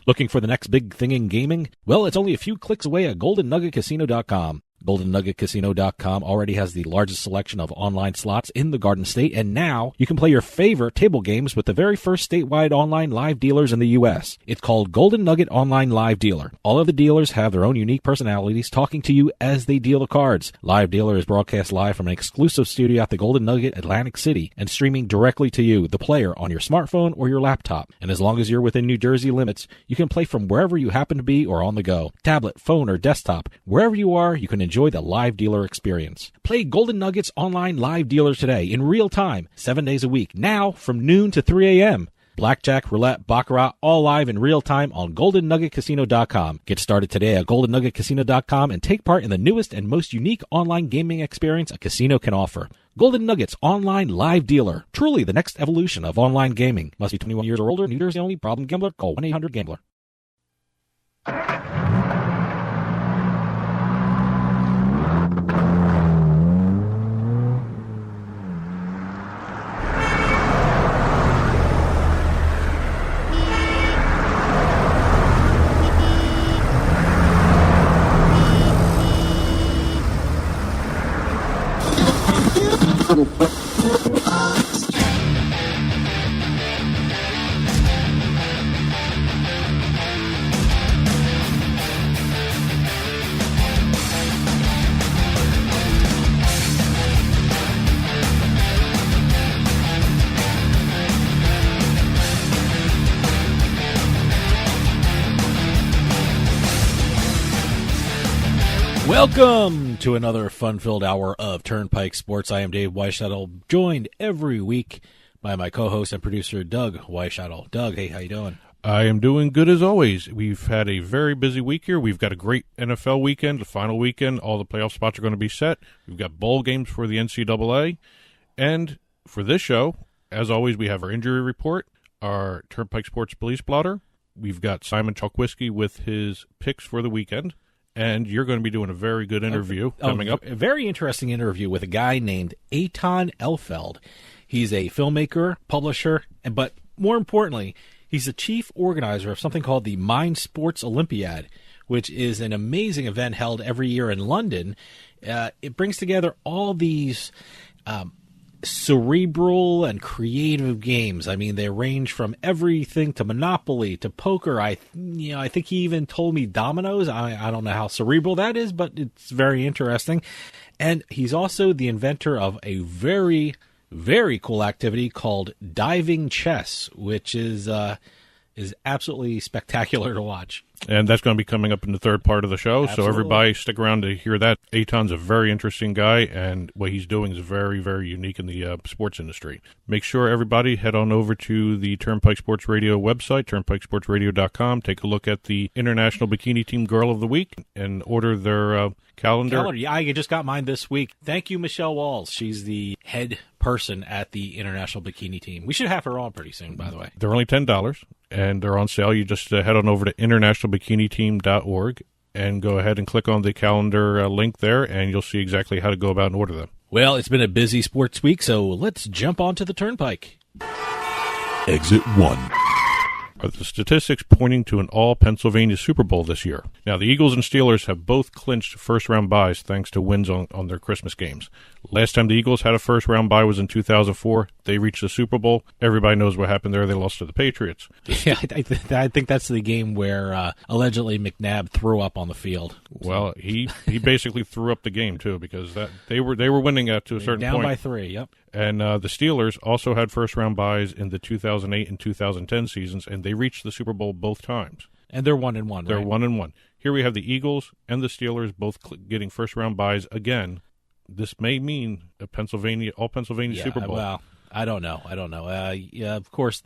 Looking for the next big thing in gaming? Well, it's only a few clicks away at GoldenNuggetCasino.com. GoldenNuggetCasino.com already has the largest selection of online slots in the Garden State, and now you can play your favorite table games with the very first statewide online live dealers in the U.S. It's called Golden Nugget Online Live Dealer. All of the dealers have their own unique personalities talking to you as they deal the cards. Live Dealer is broadcast live from an exclusive studio at the Golden Nugget Atlantic City and streaming directly to you, the player, on your smartphone or your laptop. And as long as you're within New Jersey limits, you can play from wherever you happen to be or on the go. Tablet, phone, or desktop, wherever you are, you can enjoy the live dealer experience. Play Golden Nuggets Online Live Dealer today in real time, 7 days a week, now from noon to 3 a.m. Blackjack, roulette, baccarat, all live in real time on GoldenNuggetCasino.com. Get started today at GoldenNuggetCasino.com and take part in the newest and most unique online gaming experience a casino can offer. Golden Nuggets Online Live Dealer. Truly the next evolution of online gaming. Must be 21 years or older. New Jersey only. Problem gambler. Call 1-800-GAMBLER. Welcome to another fun-filled hour of Turnpike Sports. I am Dave Weishuttle, joined every week by my co-host and producer, Doug Weishuttle. Doug, hey, how you doing? I am doing good as always. We've had a very busy week here. We've got a great NFL weekend, the final weekend. All the playoff spots are going to be set. We've got bowl games for the NCAA. And for this show, as always, we have our injury report, our Turnpike Sports Police Blotter. We've got Simon Chokoisky with his picks for the weekend. And you're going to be doing a very good interview coming up. A very interesting interview with a guy named Etan Ilfeld. He's a filmmaker, publisher, but more importantly, he's the chief organizer of something called the Mind Sports Olympiad, which is an amazing event held every year in London. It brings together all these cerebral and creative games. I mean, they range from everything to Monopoly to poker. I think he even told me dominoes. I don't know how cerebral that is, but it's very interesting. And he's also the inventor of a very, very cool activity called diving chess, which is absolutely spectacular to watch. And that's going to be coming up in the third part of the show. Absolutely. So everybody stick around to hear that. Etan's a very interesting guy, and what he's doing is very, very unique in the sports industry. Make sure everybody head on over to the Turnpike Sports Radio website, turnpikesportsradio.com. Take a look at the International Bikini Team Girl of the Week and order their calendar. Yeah, I just got mine this week. Thank you, Michelle Walls. She's the head person at the International Bikini Team. We should have her on pretty soon, by the way. They're only $10, and they're on sale. You just head on over to internationalbikini-team.org and go ahead and click on the calendar link there, and you'll see exactly how to go about and order them. Well, it's been a busy sports week, so let's jump onto the Turnpike. Exit 1. Are the statistics pointing to an all-Pennsylvania Super Bowl this year? Now, the Eagles and Steelers have both clinched first-round byes thanks to wins on their Christmas games. Last time the Eagles had a first-round bye was in 2004. They reached the Super Bowl. Everybody knows what happened there. They lost to the Patriots. Yeah, I think that's the game where allegedly McNabb threw up on the field. Well, he basically threw up the game, too, because they were winning to a certain down point. Down by 3, yep. And the Steelers also had first-round byes in the 2008 and 2010 seasons, and they reached the Super Bowl both times. And they're 1-1, They're right? 1-1. Here we have the Eagles and the Steelers both getting first-round byes again. This may mean a all-Pennsylvania Super Bowl. Well, I don't know. Yeah, of course,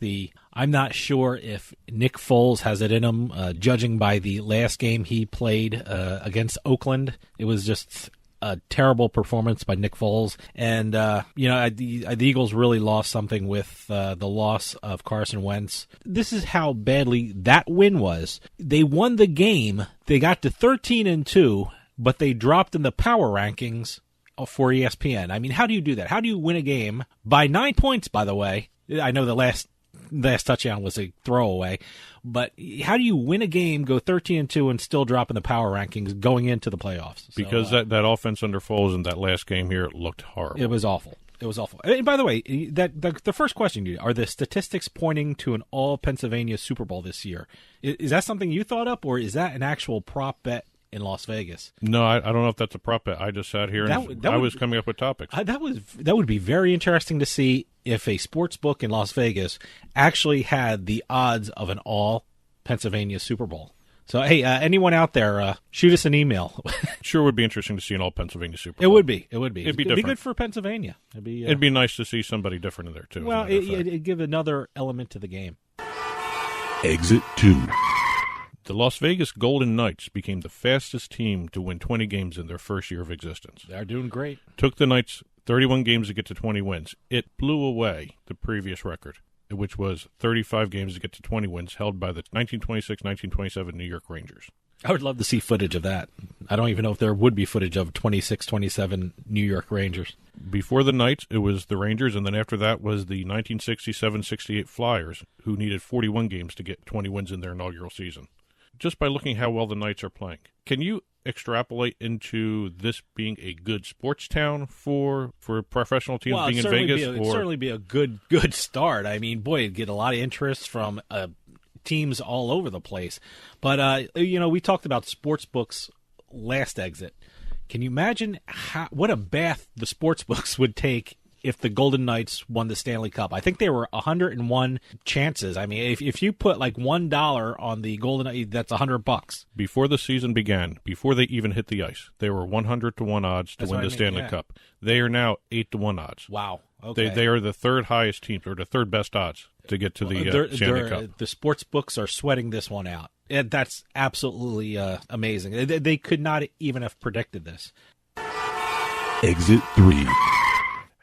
I'm not sure if Nick Foles has it in him, judging by the last game he played against Oakland. It was just a terrible performance by Nick Foles. And, the Eagles really lost something with the loss of Carson Wentz. This is how badly that win was. They won the game. They got to 13-2, but they dropped in the power rankings for ESPN. I mean, how do you do that? How do you win a game by 9 points, by the way? I know the last last touchdown was a throwaway. But how do you win a game, go 13-2, and still drop in the power rankings going into the playoffs? Because that offense under Foles in that last game here looked horrible. It was awful. It was awful. And by the way, the first question, are the statistics pointing to an all-Pennsylvania Super Bowl this year? Is that something you thought up, or is that an actual prop bet in Las Vegas? No, I don't know if that's a prop bet. I just sat here and I was coming up with topics. That would be very interesting to see if a sports book in Las Vegas actually had the odds of an all-Pennsylvania Super Bowl. So, hey, anyone out there, shoot us an email. Sure would be interesting to see an all-Pennsylvania Super Bowl. It would be. It'd be different. Good for Pennsylvania. It'd be nice to see somebody different in there, too. Well, it'd give another element to the game. Exit 2. The Las Vegas Golden Knights became the fastest team to win 20 games in their first year of existence. They're doing great. Took the Knights 31 games to get to 20 wins. It blew away the previous record, which was 35 games to get to 20 wins, held by the 1926-1927 New York Rangers. I would love to see footage of that. I don't even know if there would be footage of 26-27 New York Rangers. Before the Knights, it was the Rangers, and then after that was the 1967-68 Flyers, who needed 41 games to get 20 wins in their inaugural season. Just by looking how well the Knights are playing, can you extrapolate into this being a good sports town for professional teams being in Vegas? It'd certainly be a good start. I mean, boy, it'd get a lot of interest from teams all over the place. But, we talked about sports books last exit. Can you imagine what a bath the sports books would take if the Golden Knights won the Stanley Cup? I think there were 101 chances. I mean, if you put like $1 on the Golden Knights, that's $100. Before the season began, before they even hit the ice, they were 100-1 odds to win the Stanley Cup. They are now 8-1 odds. Wow. Okay. They are the third highest team, or the third best odds to get to the Stanley Cup. The sports books are sweating this one out. That's absolutely amazing. They could not even have predicted this. Exit 3.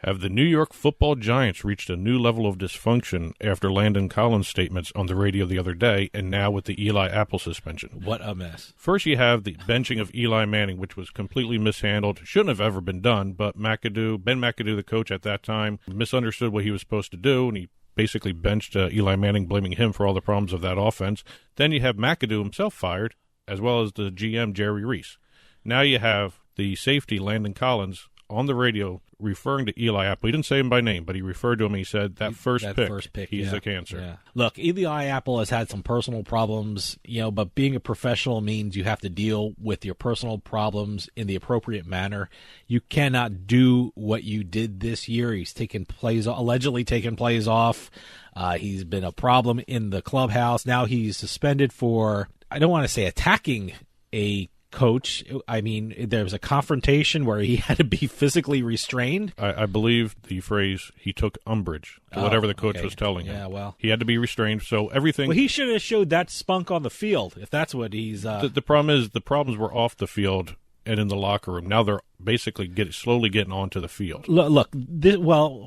Have the New York Football Giants reached a new level of dysfunction after Landon Collins' statements on the radio the other day, and now with the Eli Apple suspension? What a mess. First, you have the benching of Eli Manning, which was completely mishandled. Shouldn't have ever been done, but Ben McAdoo, the coach at that time, misunderstood what he was supposed to do, and he basically benched Eli Manning, blaming him for all the problems of that offense. Then you have McAdoo himself fired, as well as the GM, Jerry Reese. Now you have the safety, Landon Collins, on the radio referring to Eli Apple. He didn't say him by name, but he referred to him. He said that first pick, he's a cancer. Yeah. Look, Eli Apple has had some personal problems, but being a professional means you have to deal with your personal problems in the appropriate manner. You cannot do what you did this year. He's allegedly taken plays off. He's been a problem in the clubhouse. Now he's suspended for, I don't want to say attacking a coach. I mean, there was a confrontation where he had to be physically restrained. I believe the phrase, he took umbrage to whatever the coach was telling him. Yeah, well. He had to be restrained, so everything... Well, he should have showed that spunk on the field, if that's what he's... The problem is, the problems were off the field and in the locker room. Now they're basically slowly getting onto the field. Look,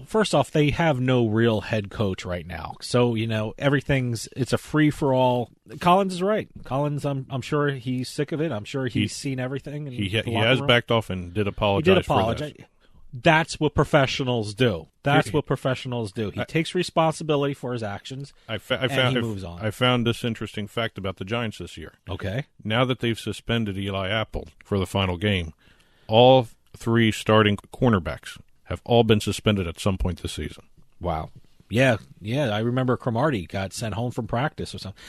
first off, they have no real head coach right now. So, it's a free-for-all. Collins is right. Collins, I'm sure he's sick of it. I'm sure he's seen everything. He has backed off and did apologize for this. That's what professionals do. He takes responsibility for his actions, and he moves on. I found this interesting fact about the Giants this year. Okay. Now that they've suspended Eli Apple for the final game, all three starting cornerbacks have all been suspended at some point this season. Wow. Yeah, I remember Cromartie got sent home from practice or something.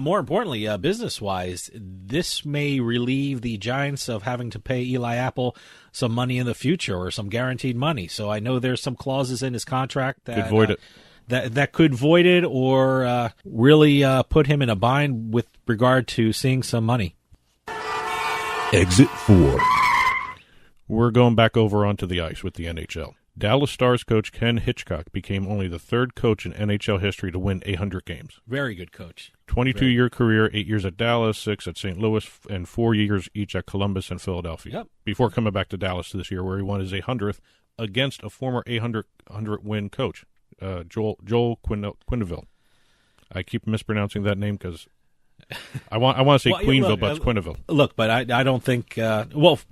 More importantly, business-wise, this may relieve the Giants of having to pay Eli Apple some money in the future or some guaranteed money. So I know there's some clauses in his contract that could void it. That could void it or really put him in a bind with regard to seeing some money. Exit 4. We're going back over onto the ice with the NHL. Dallas Stars coach Ken Hitchcock became only the third coach in NHL history to win 100 games. Very good coach. 22-year career, 8 years at Dallas, 6 at St. Louis, and 4 years each at Columbus and Philadelphia. Yep. Before coming back to Dallas this year, where he won his 100th against a former 100-win coach, Joel Quenneville. I keep mispronouncing that name because I want to say Queenville, but it's Quenneville. Look, but I don't think.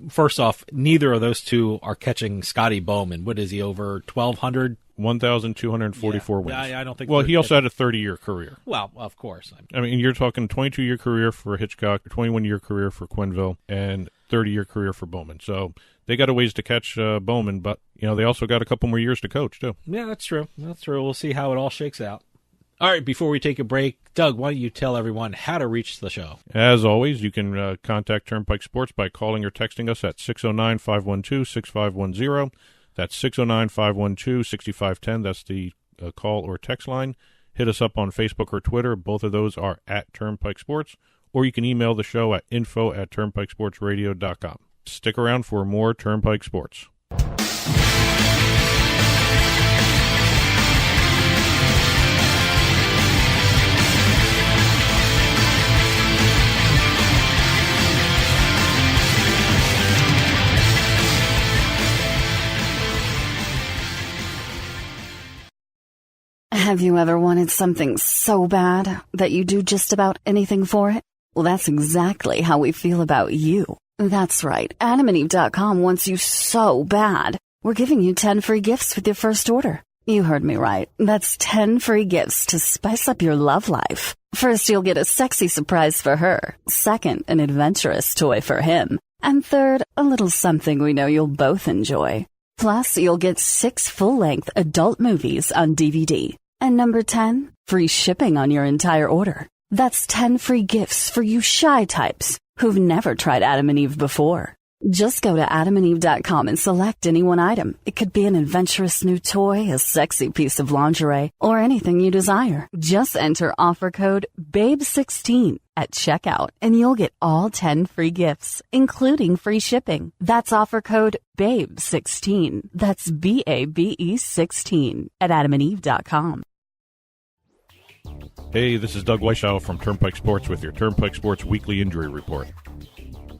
First off, neither of those two are catching Scotty Bowman. What is he, over 1,200 1,244 wins. I don't think. Well, he also had a 30-year career. Well, of course. I mean, you're talking 22-year career for Hitchcock, 21-year career for Quenneville, and 30-year career for Bowman. So they got a ways to catch Bowman, but they also got a couple more years to coach too. Yeah, that's true. That's true. We'll see how it all shakes out. All right, before we take a break, Doug, why don't you tell everyone how to reach the show? As always, you can contact Turnpike Sports by calling or texting us at 609-512-6510. That's 609-512-6510. That's the call or text line. Hit us up on Facebook or Twitter. Both of those are at Turnpike Sports. Or you can email the show at info@turnpikesportsradio.com. Stick around for more Turnpike Sports. Have you ever wanted something so bad that you do just about anything for it? Well, that's exactly how we feel about you. That's right. AdamandEve.com wants you so bad. We're giving you 10 free gifts with your first order. You heard me right. That's 10 free gifts to spice up your love life. First, you'll get a sexy surprise for her. Second, an adventurous toy for him. And third, a little something we know you'll both enjoy. Plus, you'll get 6 full-length adult movies on DVD. And number 10, free shipping on your entire order. That's 10 free gifts for you shy types who've never tried Adam and Eve before. Just go to adamandeve.com and select any one item. It could be an adventurous new toy, a sexy piece of lingerie, or anything you desire. Just enter offer code BABE16 at checkout, and you'll get all 10 free gifts, including free shipping. That's offer code BABE16. That's BABE 16 at adamandeve.com. Hey, this is Doug Weishauer from Turnpike Sports with your Turnpike Sports Weekly Injury Report.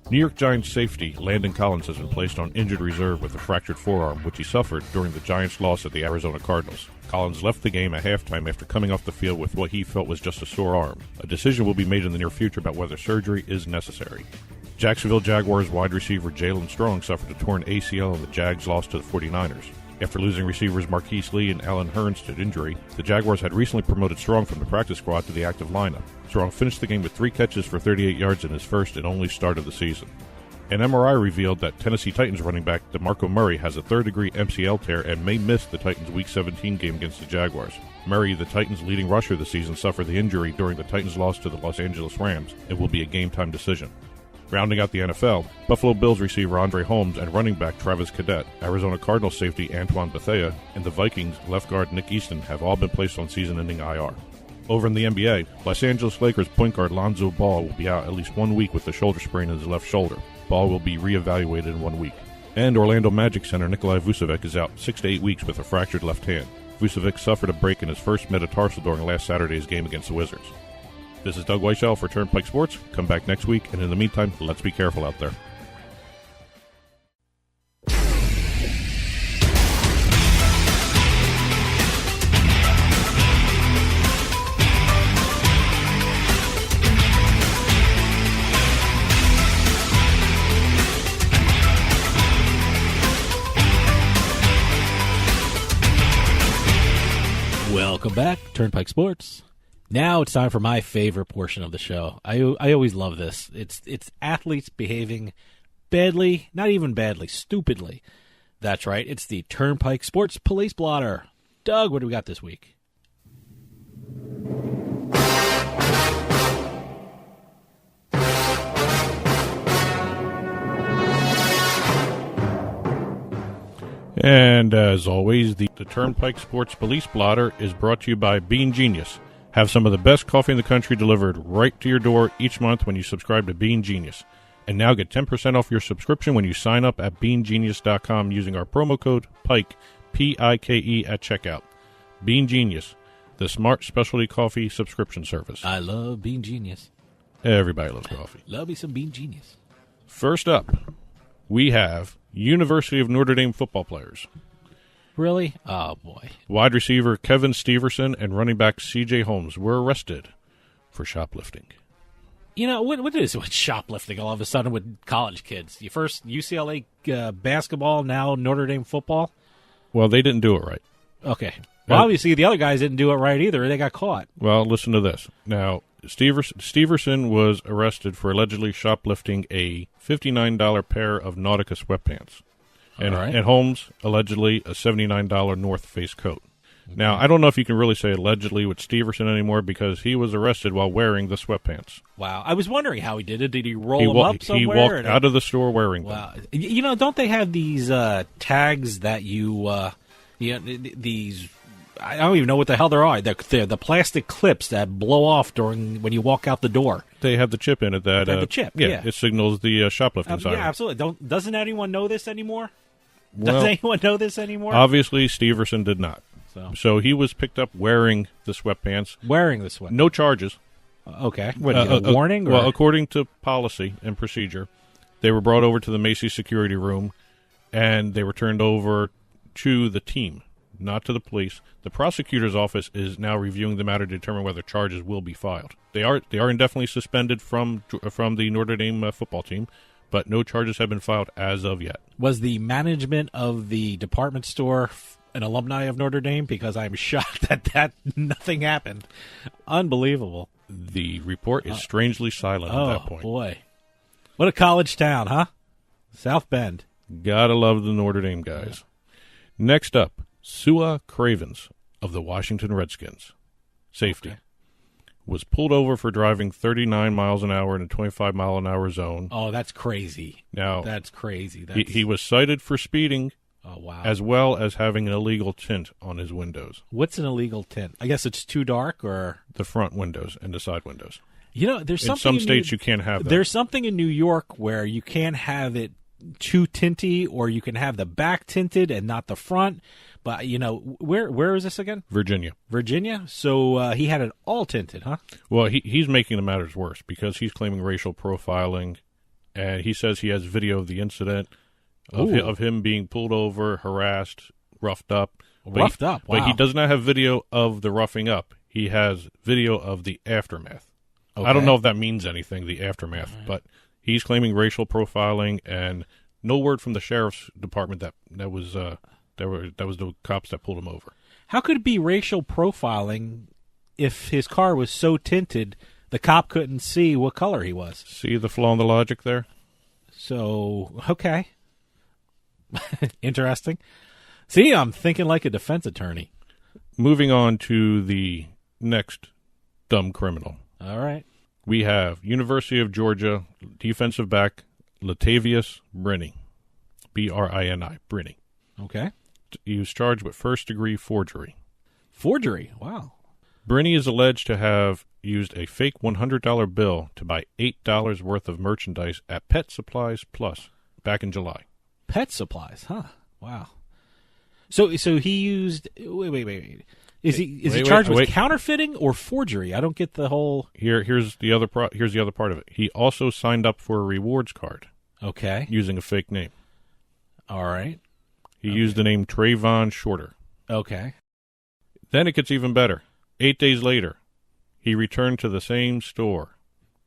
New York Giants safety Landon Collins has been placed on injured reserve with a fractured forearm, which he suffered during the Giants' loss at the Arizona Cardinals. Collins left the game at halftime after coming off the field with what he felt was just a sore arm. A decision will be made in the near future about whether surgery is necessary. Jacksonville Jaguars wide receiver Jalen Strong suffered a torn ACL in the Jags' loss to the 49ers. After losing receivers Marquise Lee and Alan Hearns to injury, the Jaguars had recently promoted Strong from the practice squad to the active lineup. Strong finished the game with 3 catches for 38 yards in his first and only start of the season. An MRI revealed that Tennessee Titans running back DeMarco Murray has a third-degree MCL tear and may miss the Titans' Week 17 game against the Jaguars. Murray, the Titans' leading rusher this season, suffered the injury during the Titans' loss to the Los Angeles Rams and will be a game-time decision. Rounding out the NFL, Buffalo Bills receiver Andre Holmes and running back Travis Cadet, Arizona Cardinals safety Antoine Bethea, and the Vikings left guard Nick Easton have all been placed on season-ending IR. Over in the NBA, Los Angeles Lakers point guard Lonzo Ball will be out at least 1 week with a shoulder sprain in his left shoulder. Ball will be reevaluated in 1 week. And Orlando Magic center Nikolai Vucevic is out 6 to 8 weeks with a fractured left hand. Vucevic suffered a break in his first metatarsal during last Saturday's game against the Wizards. This is Doug Weishauer for Turnpike Sports. Come back next week, and in the meantime, let's be careful out there. Welcome back, Turnpike Sports. Now it's time for my favorite portion of the show. I always love this. It's athletes behaving badly, not even badly, stupidly. That's right. It's the Turnpike Sports Police Blotter. Doug, what do we got this week? And as always, the Turnpike Sports Police Blotter is brought to you by Bean Genius. Have some of the best coffee in the country delivered right to your door each month when you subscribe to Bean Genius. And now get 10% off your subscription when you sign up at beangenius.com using our promo code PIKE, P-I-K-E, at checkout. Bean Genius, the smart specialty coffee subscription service. I love Bean Genius. Everybody loves coffee. Love me some Bean Genius. First up, we have University of Notre Dame football players. Really? Oh, boy. Wide receiver Kevin Steverson and running back C.J. Holmes were arrested for shoplifting. You know, what is it with shoplifting all of a sudden with college kids? You first UCLA basketball, now Notre Dame football? Well, they didn't do it right. Okay. Well, obviously, the other guys didn't do it right either. They got caught. Well, listen to this. Now, Steverson was arrested for allegedly shoplifting a $59 pair of Nautica sweatpants. And Holmes, allegedly, a $79 North Face coat. Okay. Now, I don't know if you can really say allegedly with Steverson anymore because he was arrested while wearing the sweatpants. Wow. I was wondering how he did it. Did he roll them up somewhere? He walked out of the store wearing them. You know, don't they have these tags that these... I don't even know what the hell they are. They're the plastic clips that blow off when you walk out the door. They have the chip in it that... the chip, yeah. It signals the shoplifting siren. Yeah, absolutely. Doesn't anyone know this anymore? Does anyone know this anymore? Obviously, Steverson did not. So he was picked up wearing the sweatpants. No charges. Okay. What, a warning? Well, according to policy and procedure, they were brought over to the Macy's security room, and they were turned over to the team, not to the police. The prosecutor's office is now reviewing the matter to determine whether charges will be filed. They are indefinitely suspended from the Notre Dame football team, but no charges have been filed as of yet. Was the management of the department store an alumni of Notre Dame? Because I'm shocked that nothing happened. Unbelievable. The report is strangely silent at that point. Oh, boy. What a college town, huh? South Bend. Gotta love the Notre Dame guys. Next up, Sua Cravens of the Washington Redskins, safety, was pulled over for driving 39 miles an hour in a 25-mile-an-hour zone. Oh, that's crazy. Now, that's crazy. He was cited for speeding. Oh, wow. As well as having an illegal tint on his windows. What's an illegal tint? I guess it's too dark, or the front windows and the side windows. You know, there's something in some states you can't have that. There's something in New York where you can't have it too tinty, or you can have the back tinted and not the front. But you know, where is this again? Virginia. So he had it all tinted, huh? Well, he's making the matters worse because he's claiming racial profiling, and he says he has video of the incident. Of him being pulled over, harassed, roughed up. Wow. But he does not have video of the roughing up. He has video of the aftermath. Okay. I don't know if that means anything, the aftermath, but he's claiming racial profiling, and no word from the sheriff's department that was the cops that pulled him over. How could it be racial profiling if his car was so tinted the cop couldn't see what color he was? See the flaw in the logic there? So, okay. Interesting. See, I'm thinking like a defense attorney. Moving on to the next dumb criminal. All right. We have University of Georgia defensive back Latavius Brini. Brini. Brini. Okay. He was charged with first-degree forgery. Forgery? Wow. Brini is alleged to have used a fake $100 bill to buy $8 worth of merchandise at Pet Supplies Plus back in July. Pet supplies, huh? Wow. So he used. Wait. Is he charged with counterfeiting or forgery? I don't get the whole. Here's the other part of it. He also signed up for a rewards card. Okay. Using a fake name. All right. He used the name Trayvon Shorter. Okay. Then it gets even better. 8 days later, he returned to the same store.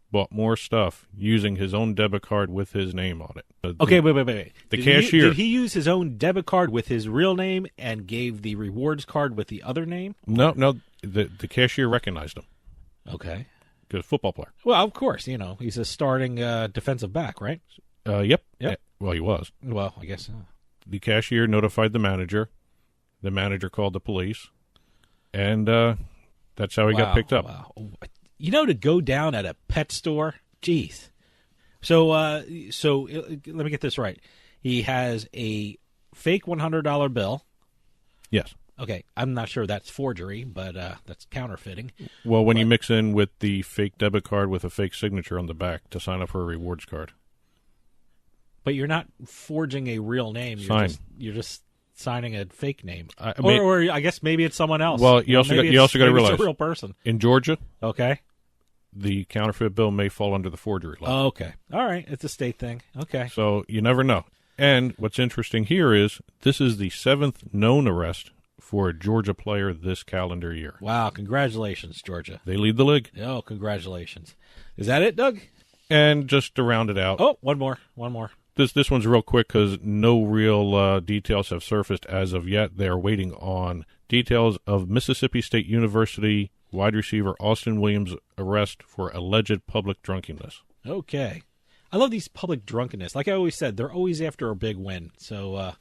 Bought more stuff using his own debit card with his name on it. Okay, wait. The cashier. Did he use his own debit card with his real name and gave the rewards card with the other name? No. The cashier recognized him. Okay. Good football player. Well, of course, he's a starting defensive back, right? Yep. Well, he was. Well, I guess so. The cashier notified the manager. The manager called the police. And that's how he got picked up. Wow. To go down at a pet store, geez. So let me get this right. He has a fake $100 bill. Yes. Okay, I'm not sure that's forgery, but that's counterfeiting. Well, when you mix in with the fake debit card with a fake signature on the back to sign up for a rewards card. But you're not forging a real name. You're just signing a fake name. Or I guess maybe it's someone else. Well, you also got to realize it's a real person. In Georgia, okay, the counterfeit bill may fall under the forgery law. Oh, okay. All right. It's a state thing. Okay. So you never know. And what's interesting here is this is the 7th known arrest for a Georgia player this calendar year. Wow. Congratulations, Georgia. They lead the league. Oh, congratulations. Is that it, Doug? And just to round it out. Oh, one more. This one's real quick because no real details have surfaced as of yet. They are waiting on details of Mississippi State University wide receiver Austin Williams' arrest for alleged public drunkenness. Okay. I love these public drunkenness. Like I always said, they're always after a big win. So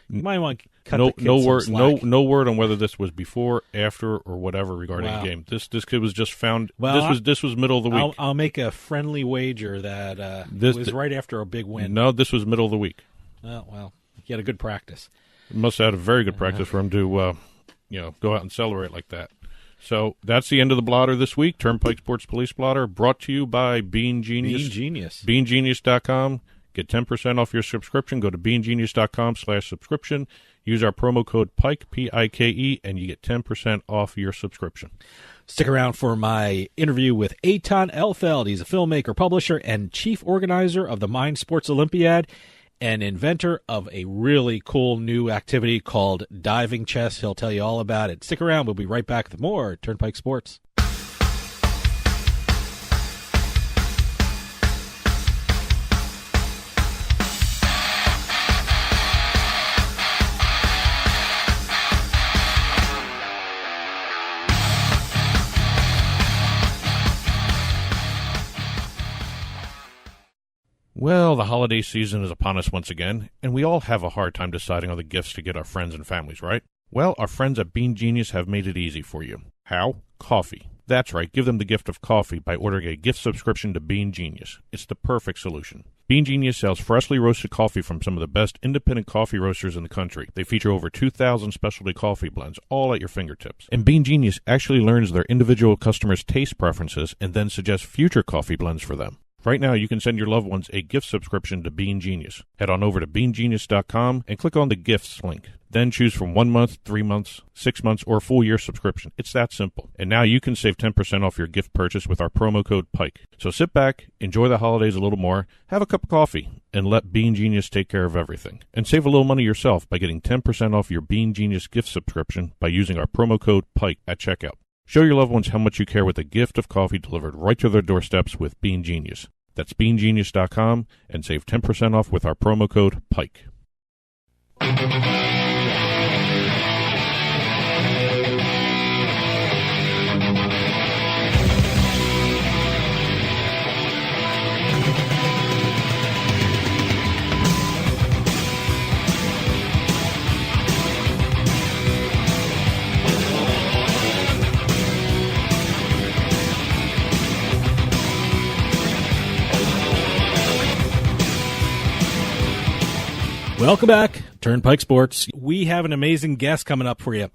you might want to cut the kid some slack. No word on whether this was before, after, or whatever regarding the game. This kid was just found. Well, this was middle of the week. I'll make a friendly wager that it was right after a big win. No, this was middle of the week. Oh, well, he had a good practice. He must have had a very good practice for him to go out and celebrate like that. So that's the end of the blotter this week. Turnpike Sports Police Blotter, brought to you by Bean Genius. Bean Genius. BeanGenius.com. Get 10% off your subscription. Go to BeanGenius.com/subscription. Use our promo code PIKE, P-I-K-E, and you get 10% off your subscription. Stick around for my interview with Etan Ilfeld. He's a filmmaker, publisher, and chief organizer of the Mind Sports Olympiad, and inventor of a really cool new activity called diving chess. He'll tell you all about it. Stick around. We'll be right back with more Turnpike Sports. Well, the holiday season is upon us once again, and we all have a hard time deciding on the gifts to get our friends and families, right? Well, our friends at Bean Genius have made it easy for you. How? Coffee. That's right, give them the gift of coffee by ordering a gift subscription to Bean Genius. It's the perfect solution. Bean Genius sells freshly roasted coffee from some of the best independent coffee roasters in the country. They feature over 2,000 specialty coffee blends, all at your fingertips. And Bean Genius actually learns their individual customers' taste preferences and then suggests future coffee blends for them. Right now, you can send your loved ones a gift subscription to Bean Genius. Head on over to BeanGenius.com and click on the Gifts link. Then choose from 1 month, 3 months, 6 months, or a full year subscription. It's that simple. And now you can save 10% off your gift purchase with our promo code PIKE. So sit back, enjoy the holidays a little more, have a cup of coffee, and let Bean Genius take care of everything. And save a little money yourself by getting 10% off your Bean Genius gift subscription by using our promo code PIKE at checkout. Show your loved ones how much you care with a gift of coffee delivered right to their doorsteps with Bean Genius. That's BeanGenius.com and save 10% off with our promo code PIKE. Welcome back, Turnpike Sports. We have an amazing guest coming up for you.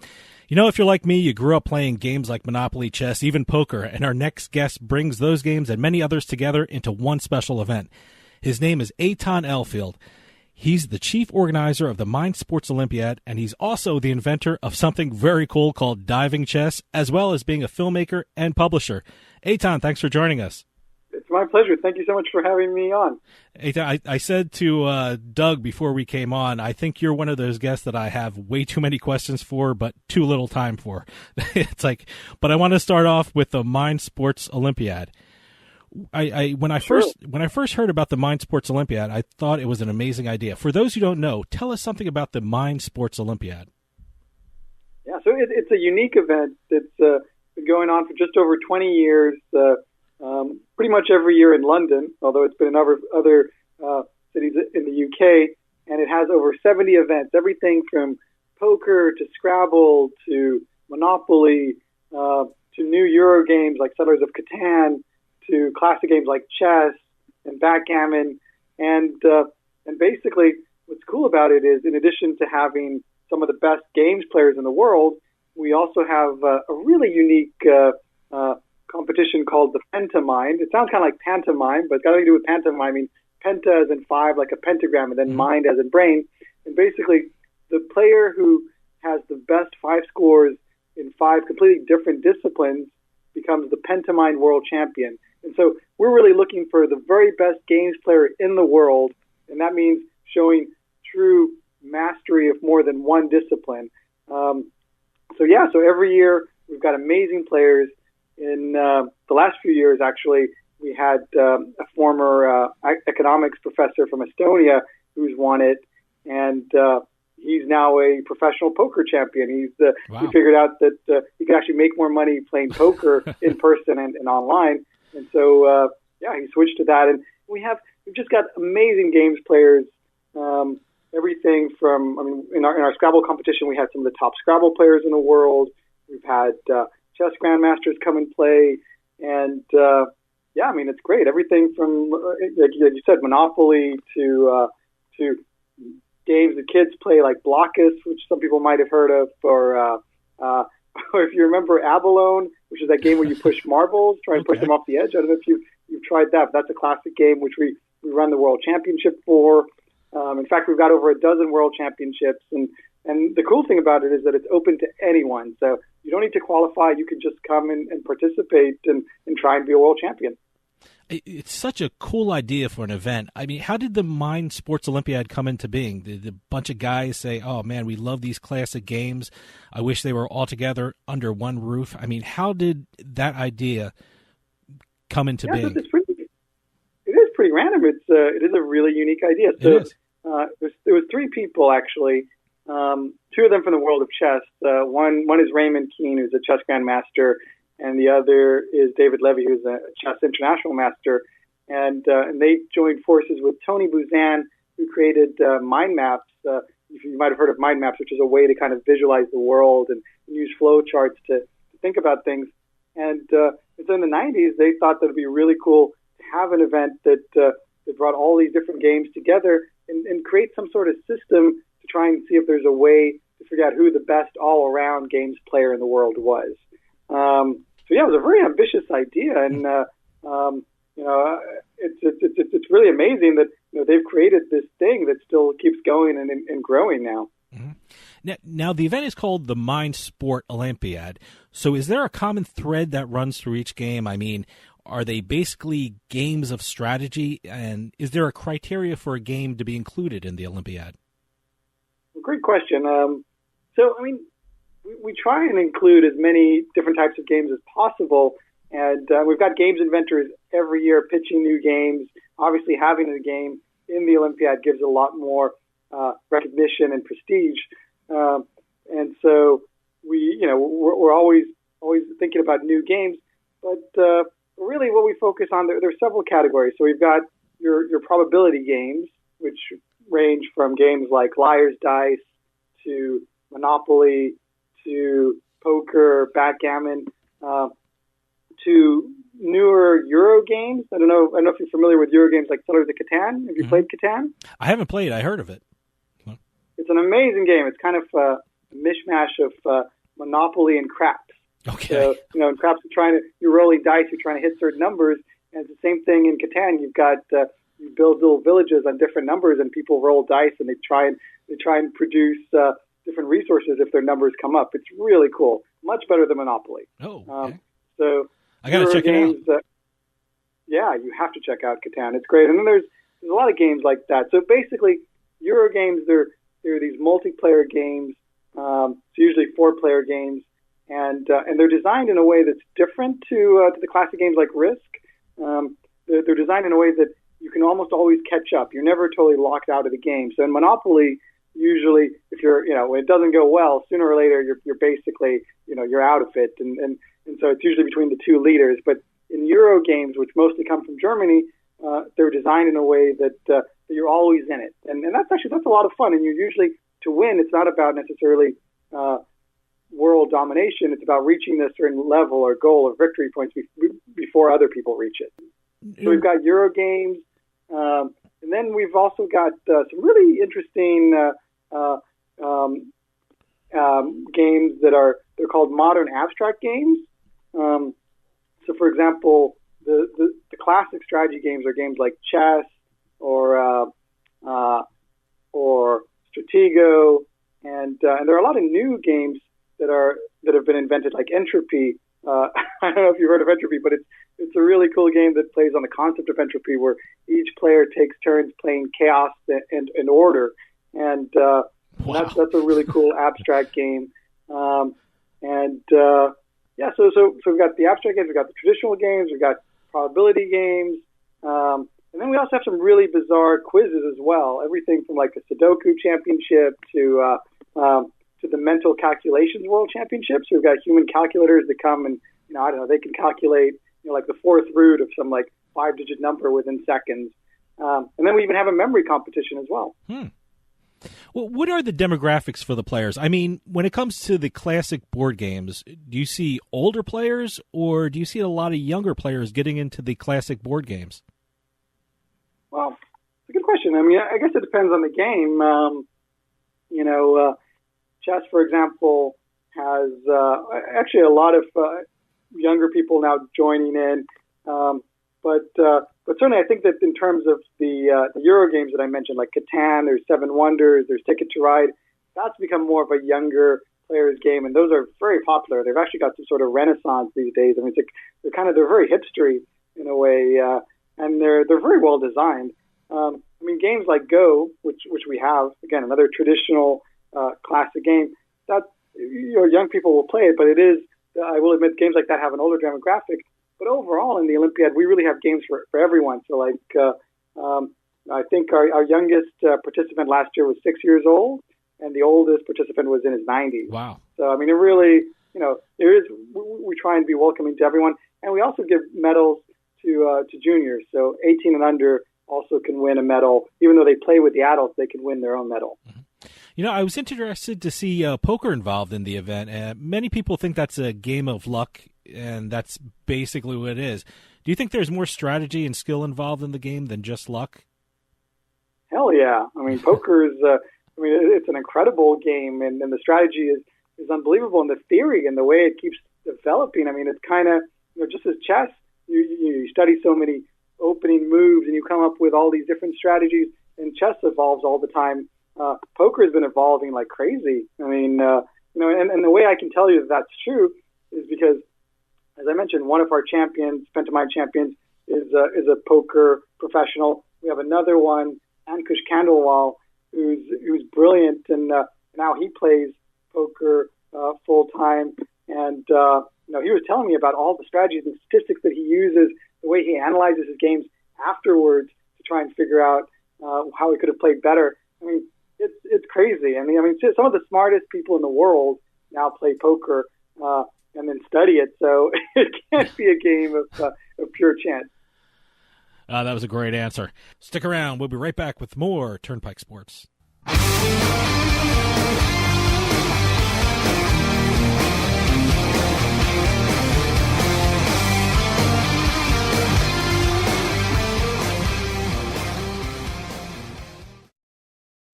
You know, if you're like me, you grew up playing games like Monopoly, chess, even poker, and our next guest brings those games and many others together into one special event. His name is Etan Ilfeld. He's the chief organizer of the Mind Sports Olympiad, and he's also the inventor of something very cool called diving chess, as well as being a filmmaker and publisher. Etan, thanks for joining us. It's my pleasure. Thank you so much for having me on. I said to Doug before we came on, I think you're one of those guests that I have way too many questions for, but too little time for. But I want to start off with the Mind Sports Olympiad. When I first heard about the Mind Sports Olympiad, I thought it was an amazing idea. For those who don't know, tell us something about the Mind Sports Olympiad. Yeah, so it's a unique event that's been going on for just over 20 years. Pretty much every year in London, although it's been in other cities in the UK, and it has over 70 events, everything from poker to Scrabble to Monopoly to new Euro games like Settlers of Catan to classic games like chess and backgammon. And basically what's cool about it is, in addition to having some of the best games players in the world, we also have a really unique competition called the Pentamind. It sounds kind of like pantomime, but it's got nothing to do with pantomiming. Penta as in 5, like a pentagram, and then mind as in brain. And basically, the player who has the best 5 scores in 5 completely different disciplines becomes the Pentamind world champion. And so we're really looking for the very best games player in the world, and that means showing true mastery of more than one discipline. So every year we've got amazing players. In the last few years, actually, we had a former economics professor from Estonia who's won it, and he's now a professional poker champion. He figured out that he could actually make more money playing poker in person and online, and so he switched to that. And we've just got amazing games players. Everything from, in our Scrabble competition, we had some of the top Scrabble players in the world. We've had chess grandmasters come and play, and it's great. Everything from, like you said, Monopoly to games that kids play like Blockus, which some people might have heard of, or if you remember Abalone, which is that game where you push marbles, try and push them off the edge. I don't know if you've tried that, but that's a classic game which we run the World Championship for. In fact, we've got over a dozen World Championships, and the cool thing about it is that it's open to anyone. So you don't need to qualify. You can just come and participate and try and be a world champion. It's such a cool idea for an event. I mean, how did the Mind Sports Olympiad come into being? Did a bunch of guys say, oh, man, we love these classic games. I wish they were all together under one roof. I mean, how did that idea come into being? It is pretty random. It is a really unique idea. So there was three people, actually, two of them from the world of chess. One is Raymond Keane, who's a chess grandmaster, and the other is David Levy, who's a chess international master. And they joined forces with Tony Buzan, who created mind maps. You might have heard of mind maps, which is a way to kind of visualize the world and use flow charts to think about things. And so in the 90s, they thought that it would be really cool to have an event that brought all these different games together and create some sort of system to try and see if there's a way to figure out who the best all-around games player in the world was. It was a very ambitious idea, and it's really amazing that they've created this thing that still keeps going and growing now. Mm-hmm. Now, the event is called the Mind Sport Olympiad. So, is there a common thread that runs through each game? I mean, are they basically games of strategy, and is there a criteria for a game to be included in the Olympiad? Great question. We try and include as many different types of games as possible, and we've got games inventors every year pitching new games. Obviously, having a game in the Olympiad gives a lot more recognition and prestige, and so we're always thinking about new games. But really, what we focus on, there are several categories. So we've got your probability games, which range from games like Liar's Dice to Monopoly to poker, backgammon, to newer Euro games. I don't know if you're familiar with Euro games like Settlers of Catan. Have you played Catan? I haven't played. I heard of it. It's an amazing game. It's kind of a mishmash of Monopoly and craps. Okay. So, in craps, you're rolling dice, you're trying to hit certain numbers, and it's the same thing in Catan. You've got you build little villages on different numbers, and people roll dice, and they try and produce different resources if their numbers come up. It's really cool. Much better than Monopoly. Oh, okay. So I got to check it out. You have to check out Catan. It's great. And then there's a lot of games like that. So basically, Euro games, they're these multiplayer games. It's usually 4-player games, and they're designed in a way that's different to the classic games like Risk. They're designed in a way that you can almost always catch up. You're never totally locked out of the game. So in Monopoly, usually, if when it doesn't go well, sooner or later you're basically you're out of it, and so it's usually between the two leaders. But in Euro games, which mostly come from Germany, they're designed in a way that you're always in it, and that's a lot of fun. And you usually, to win, it's not about necessarily world domination. It's about reaching a certain level or goal or victory points before other people reach it. So we've got Euro games, and then we've also got some really interesting games they're called modern abstract games. So, for example, the classic strategy games are games like chess or Stratego, and there are a lot of new games that have been invented, like Entropy. I don't know if you've heard of Entropy, but it's a really cool game that plays on the concept of entropy, where each player takes turns playing chaos and order, and that's a really cool abstract game. So we've got the abstract games, we've got the traditional games, we've got probability games. And then we also have some really bizarre quizzes as well. Everything from like a Sudoku championship to the mental calculations world championship. So we've got human calculators that come and, I don't know, they can calculate, like the fourth root of some like 5-digit number within seconds. And then we even have a memory competition as well. Well, what are the demographics for the players? I mean, when it comes to the classic board games, do you see older players or do you see a lot of younger players getting into the classic board games? Well, it's a good question. I mean, I guess it depends on the game. Chess, for example, has actually a lot of younger people now joining in. But certainly, I think that in terms of the Euro games that I mentioned, like Catan, there's Seven Wonders, there's Ticket to Ride, that's become more of a younger player's game, and those are very popular. They've actually got some sort of renaissance these days. I mean, they're very hipstery in a way, and they're very well designed. Games like Go, which we have, again, another traditional classic game, that young people will play it, but it is, I will admit, games like that have an older demographic. But overall, in the Olympiad, we really have games for everyone. So, I think our youngest participant last year was 6 years old, and the oldest participant was in his 90s. Wow. So, it really, we try and be welcoming to everyone. And we also give medals to juniors. So, 18 and under also can win a medal. Even though they play with the adults, they can win their own medal. Mm-hmm. I was interested to see poker involved in the event. Many people think that's a game of luck, and that's basically what it is. Do you think there's more strategy and skill involved in the game than just luck? Hell yeah. Poker is, it's an incredible game, and the strategy is unbelievable, and the theory and the way it keeps developing. It's kind of, just as chess, you study so many opening moves, and you come up with all these different strategies, and chess evolves all the time. Poker has been evolving like crazy. And the way I can tell you that that's true is because, as I mentioned, one of our champions, Pentamide champions, is a poker professional. We have another one, Ankush Khandelwal, who's brilliant, and now he plays poker full time. And he was telling me about all the strategies and statistics that he uses, the way he analyzes his games afterwards to try and figure out how he could have played better. It's crazy. Some of the smartest people in the world now play poker and then study it, so it can't be a game of pure chance. That was a great answer. Stick around. We'll be right back with more Turnpike Sports.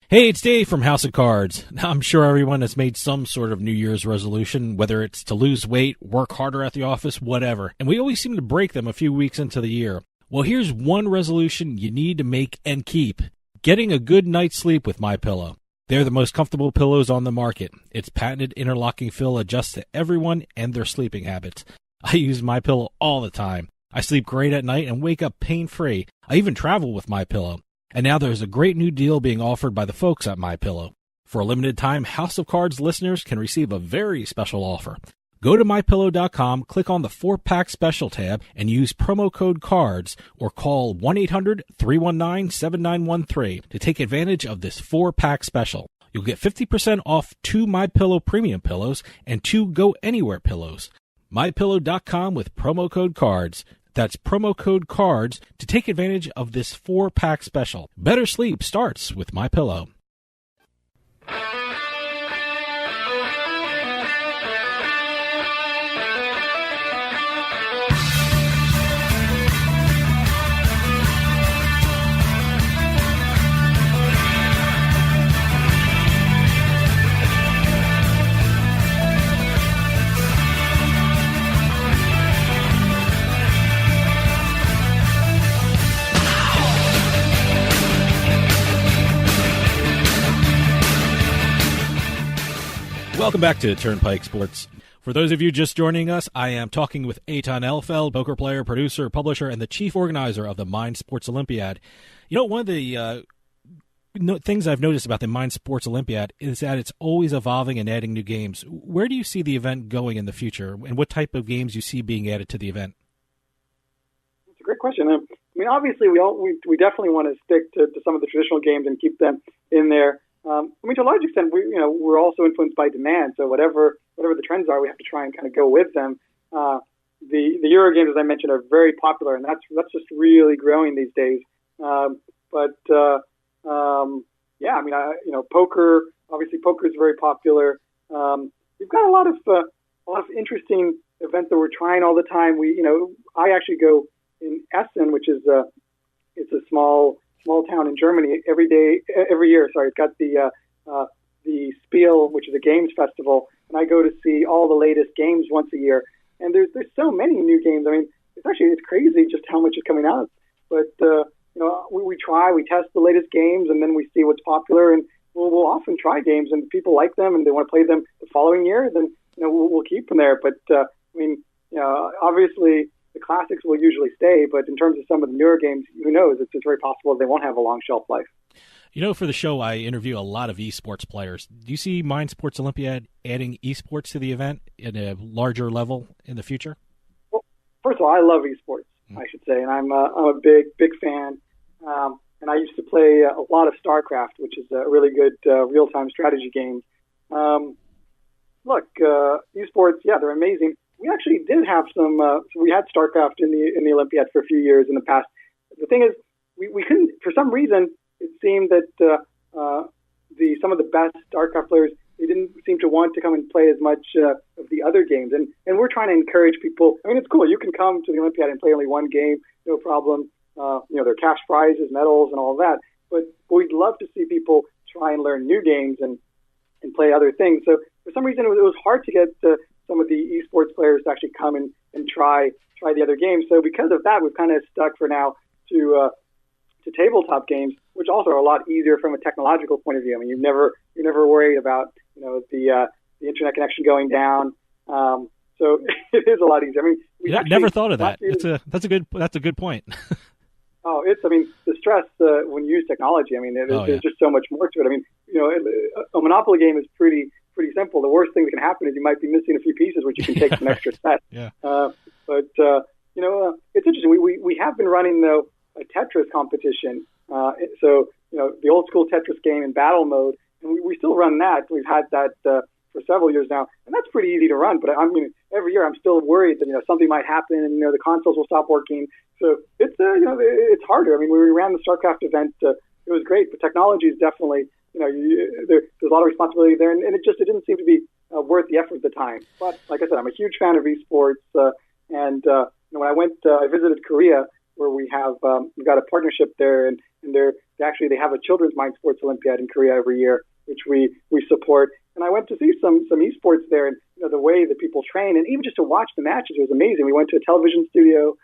Hey, it's Dave from House of Cards. Now, I'm sure everyone has made some sort of New Year's resolution, whether it's to lose weight, work harder at the office, whatever. And we always seem to break them a few weeks into the year. Well, here's one resolution you need to make and keep. Getting a good night's sleep with MyPillow. They're the most comfortable pillows on the market. Its patented interlocking fill adjusts to everyone and their sleeping habits. I use MyPillow all the time. I sleep great at night and wake up pain-free. I even travel with MyPillow. And now there's a great new deal being offered by the folks at MyPillow. For a limited time, House of Cards listeners can receive a very special offer. Go to MyPillow.com, click on the 4-pack special tab, and use promo code CARDS or call 1-800-319-7913 to take advantage of this 4-pack special. You'll get 50% off 2 MyPillow premium pillows and 2 Go Anywhere pillows. MyPillow.com with promo code CARDS. That's promo code CARDS to take advantage of this 4-pack special. Better sleep starts with MyPillow. Welcome back to Turnpike Sports. For those of you just joining us, I am talking with Etan Ilfeld, poker player, producer, publisher, and the chief organizer of the Mind Sports Olympiad. One of the things I've noticed about the Mind Sports Olympiad is that it's always evolving and adding new games. Where do you see the event going in the future, and what type of games you see being added to the event? a great question. I mean, obviously, we definitely want to stick to some of the traditional games and keep them in there. I mean, to a large extent, we're also influenced by demand. So whatever the trends are, we have to try and kind of go with them. The Euro games, as I mentioned, are very popular, and that's just really growing these days. Yeah, I mean, poker. Obviously, poker is very popular. We've got a lot of interesting events that we're trying all the time. I actually go in Essen, which is it's a small town in Germany. Every year. Sorry, it's got the Spiel, which is a games festival, and I go to see all the latest games once a year. And there's so many new games. I mean, it's crazy just how much is coming out. But we test the latest games, and then we see what's popular, and we'll often try games, and people like them, and they want to play them the following year. Then we'll keep them there. But obviously the classics will usually stay. But in terms of some of the newer games, who knows? It's very possible they won't have a long shelf life. For the show, I interview a lot of esports players. Do you see Mind Sports Olympiad adding esports to the event at a larger level in the future? Well, first of all, I love esports, I should say, and I'm a big fan. And I used to play a lot of StarCraft, which is a really good real-time strategy game. Esports, yeah, they're amazing. We actually did have some. So we had StarCraft in the Olympiad for a few years in the past. The thing is, we couldn't, for some reason. It seemed that some of the best StarCraft players, they didn't seem to want to come and play as much of the other games. And we're trying to encourage people. I mean, it's cool. You can come to the Olympiad and play only one game, no problem. There are cash prizes, medals, and all that. But we'd love to see people try and learn new games and play other things. So for some reason, it was hard to get some of the esports players to actually come and try the other games. So because of that, we've kind of stuck for now to tabletop games, which also are a lot easier from a technological point of view. I mean, you're never worried about the internet connection going down. So it is a lot easier. I mean, never thought of that. That's a good point. The stress when you use technology. I mean, there's just so much more to it. I mean, a Monopoly game is pretty simple. The worst thing that can happen is you might be missing a few pieces, which you can take some extra set. Yeah. It's interesting. We have been running though a Tetris competition. So the old school Tetris game in battle mode, and we still run that. We've had that for several years now, and that's pretty easy to run. But I mean, every year I'm still worried that something might happen, and the consoles will stop working. So it's it's harder. I mean, when we ran the StarCraft event, it was great, but technology is definitely there's a lot of responsibility there, and it didn't seem to be worth the effort at the time. But like I said, I'm a huge fan of esports, and when I went, I visited Korea, where we've got a partnership there, and they have a children's Mind Sports Olympiad in Korea every year, which we support. And I went to see some esports there, and the way that people train, and even just to watch the matches, it was amazing. We went to a television studio,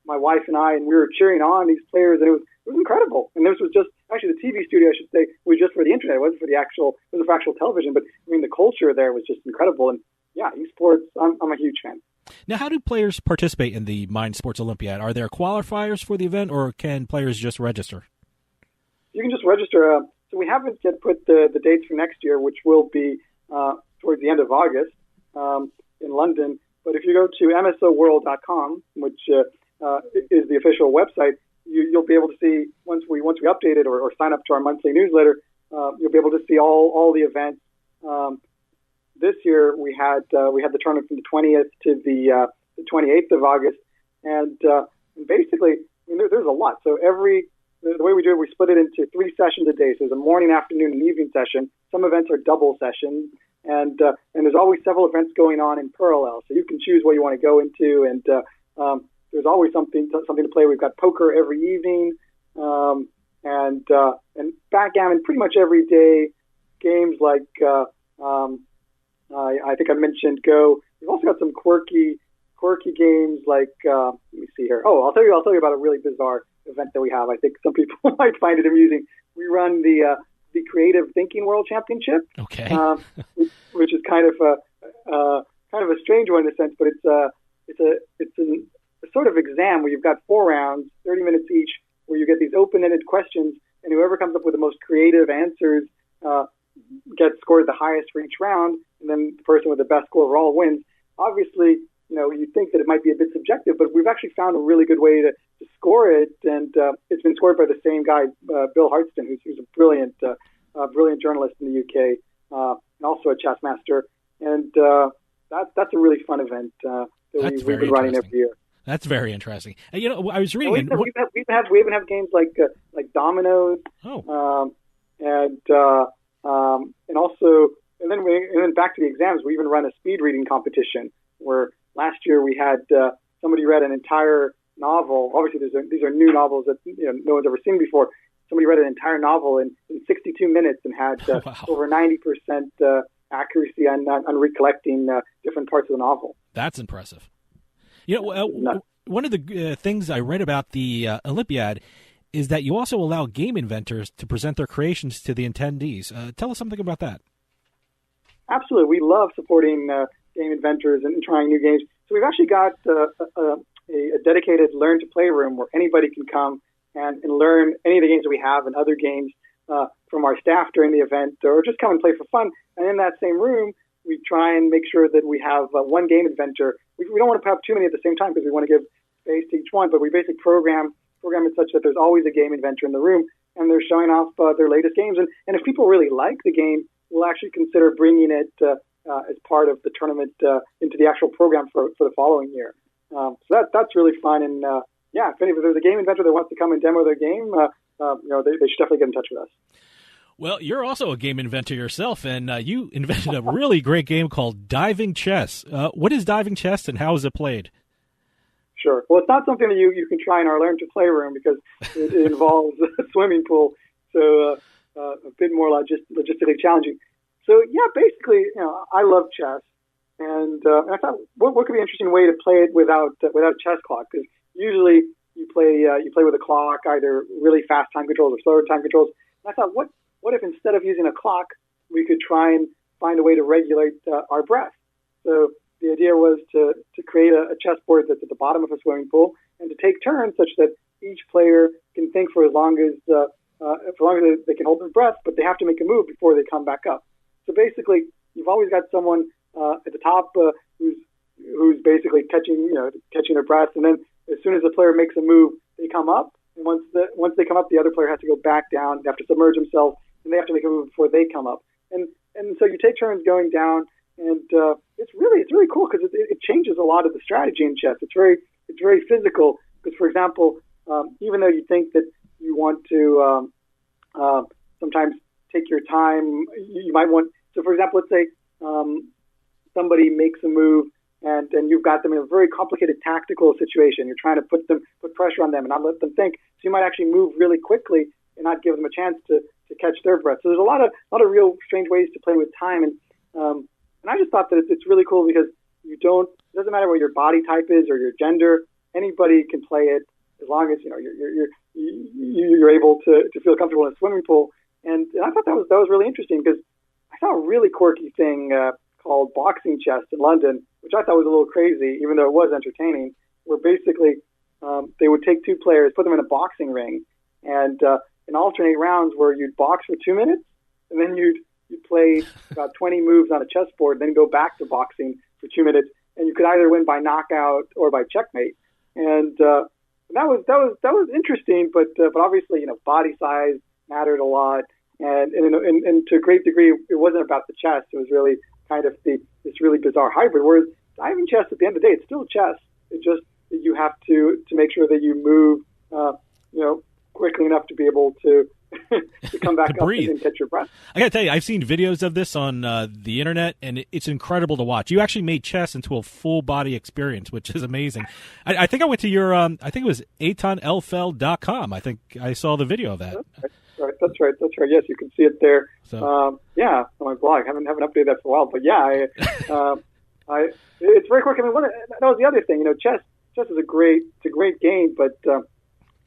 my wife and I, and we were cheering on these players, and it was incredible. And this was just actually the TV studio, I should say, was just for the internet. It wasn't for actual television, but I mean the culture there was just incredible. And yeah, esports, I'm a huge fan. Now, how do players participate in the Mind Sports Olympiad? Are there qualifiers for the event, or can players just register? You can just register. So we haven't yet put the dates for next year, which will be towards the end of August in London. But if you go to msoworld.com, which is the official website, you'll be able to see once we update it or sign up to our monthly newsletter. You'll be able to see all the events. This year we had the tournament from the 20th to the 28th of August, and basically there's a lot. So the way we do it, we split it into 3 sessions a day. So there's a morning, afternoon, and evening session. Some events are double sessions, and there's always several events going on in parallel. So you can choose what you want to go into, and there's always something to play. We've got poker every evening, and backgammon pretty much every day. Games like I think I mentioned Go. We've also got some quirky games like let me see here. Oh, I'll tell you about a really bizarre event that we have. I think some people might find it amusing. We run the Creative Thinking World Championship. Okay. Which is kind of a strange one in a sense, but it's a sort of exam where you've got 4 rounds, 30 minutes each, where you get these open-ended questions, and whoever comes up with the most creative answers gets scored the highest for each round, and then the person with the best score overall wins. Obviously, you think that it might be a bit subjective, but we've actually found a really good way to score it, and it's been scored by the same guy, Bill Hartston, who's a brilliant journalist in the UK, and also a chess master, and that's a really fun event that we've been running every year. That's very interesting. And, I was reading. We even have games like dominoes. Oh. And also, and then back to the exams, we even run a speed reading competition where last year we had somebody read an entire novel. Obviously, these are new novels that no one's ever seen before. Somebody read an entire novel in 62 minutes and had over 90% accuracy on recollecting different parts of the novel. That's impressive. One of the things I read about the Olympiad is that you also allow game inventors to present their creations to the attendees. Tell us something about that. Absolutely. We love supporting game inventors and trying new games. So we've actually got a dedicated Learn to Play room where anybody can come and learn any of the games that we have and other games from our staff during the event, or just come and play for fun. And in that same room, we try and make sure that we have one game inventor. We don't want to have too many at the same time because we want to give space to each one, but we basically program it such that there's always a game inventor in the room, and they're showing off their latest games. And if people really like the game, we'll actually consider bringing it as part of the tournament into the actual program for the following year. So that's really fun. And if there's a game inventor that wants to come and demo their game, they should definitely get in touch with us. Well, you're also a game inventor yourself, and you invented a really great game called Diving Chess. What is Diving Chess, and how is it played? Sure. Well, it's not something that you can try in our Learn to Play room because it involves a swimming pool, so a bit more logistically challenging. So, basically, I love chess, and I thought, what could be an interesting way to play it without a chess clock? Because usually you play with a clock, either really fast time controls or slower time controls. And I thought, what if instead of using a clock, we could try and find a way to regulate our breath? So the idea was to create a chessboard that's at the bottom of a swimming pool and to take turns such that each player can think for as long as they can hold their breath, but they have to make a move before they come back up. So basically, you've always got someone at the top who's basically catching their breath, and then as soon as the player makes a move, they come up. And once they come up, the other player has to go back down. They have to submerge themselves, and they have to make a move before they come up. And so you take turns going down, and it's really cool because it changes a lot of the strategy in chess. It's very physical because, for example, even though you think that you want to sometimes take your time, you might want. So, for example, let's say somebody makes a move, and you've got them in a very complicated tactical situation. You're trying to put pressure on them and not let them think. So you might actually move really quickly and not give them a chance to catch their breath. So there's a lot of real strange ways to play with time. And I just thought that it's really cool because it doesn't matter what your body type is or your gender. Anybody can play it as long as you're able to feel comfortable in a swimming pool. And I thought that was really interesting because I saw a really quirky thing called boxing chess in London, which I thought was a little crazy, even though it was entertaining, where basically they would take two players, put them in a boxing ring, and alternate rounds where you'd box for 2 minutes, and then you'd play about 20 moves on a chessboard, then go back to boxing for 2 minutes, and you could either win by knockout or by checkmate. And that was interesting, but obviously, body size mattered a lot, and to a great degree, it wasn't about the chess. It was really kind of this really bizarre hybrid. Whereas diving chess, at the end of the day, it's still chess. It's just that you have to make sure that you move, quickly enough to be able to come back up and catch your breath. I got to tell you, I've seen videos of this on the internet, and it's incredible to watch. You actually made chess into a full body experience, which is amazing. I think I went to your, I think it was etanilfeld.com. I think I saw the video of that. That's right. Yes, you can see it there. So. On my blog. I haven't updated that for a while, but yeah, it's very quick. I mean, that was the other thing. Chess is a great game, but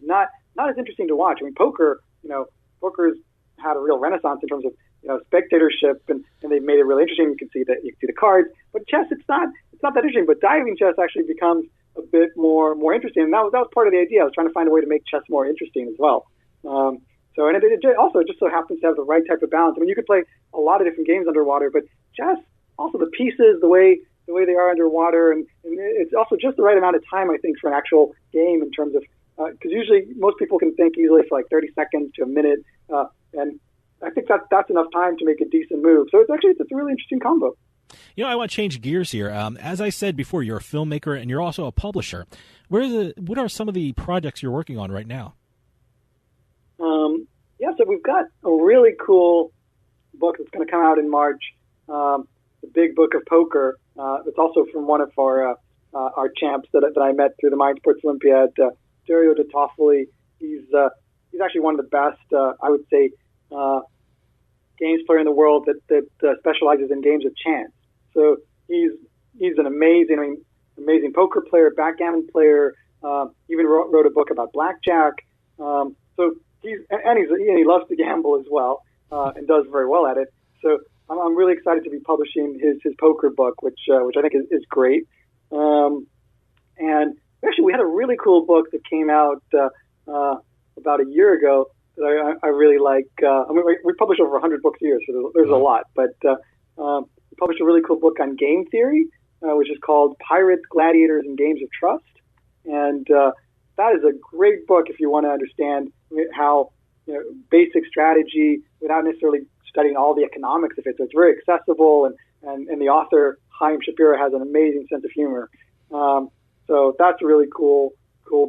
not as interesting to watch. I mean, poker's had a real renaissance in terms of spectatorship, and they've made it really interesting. You can see the cards, but chess it's not that interesting. But diving chess actually becomes a bit more interesting, and that was part of the idea. I was trying to find a way to make chess more interesting as well. So, and it also just so happens to have the right type of balance. I mean, you could play a lot of different games underwater, but chess, also the pieces, the way the way they are underwater, and it's also just the right amount of time, I think, for an actual game in terms of, because usually most people can think easily for like 30 seconds to a minute, and I think that's enough time to make a decent move. So it's a really interesting combo. I want to change gears here. As I said before, you're a filmmaker and you're also a publisher. What are some of the projects you're working on right now? So we've got a really cool book that's going to come out in March, The Big Book of Poker. It's also from one of our champs that I met through the Mind Sports Olympiad, Dario De Toffoli. He's actually one of the best, I would say, games player in the world that specializes in games of chance. So he's an amazing poker player, backgammon player. Even wrote a book about blackjack. So he loves to gamble as well, and does very well at it. So I'm really excited to be publishing his poker book, which I think is great. And actually, we had a really cool book that came out about a year ago that I really like. We publish over 100 books a year, so there's a lot. But we published a really cool book on game theory, which is called Pirates, Gladiators, and Games of Trust. And that is a great book if you want to understand how basic strategy without necessarily studying all the economics of it. So it's very accessible, and the author, Chaim Shapira, has an amazing sense of humor. So that's a really cool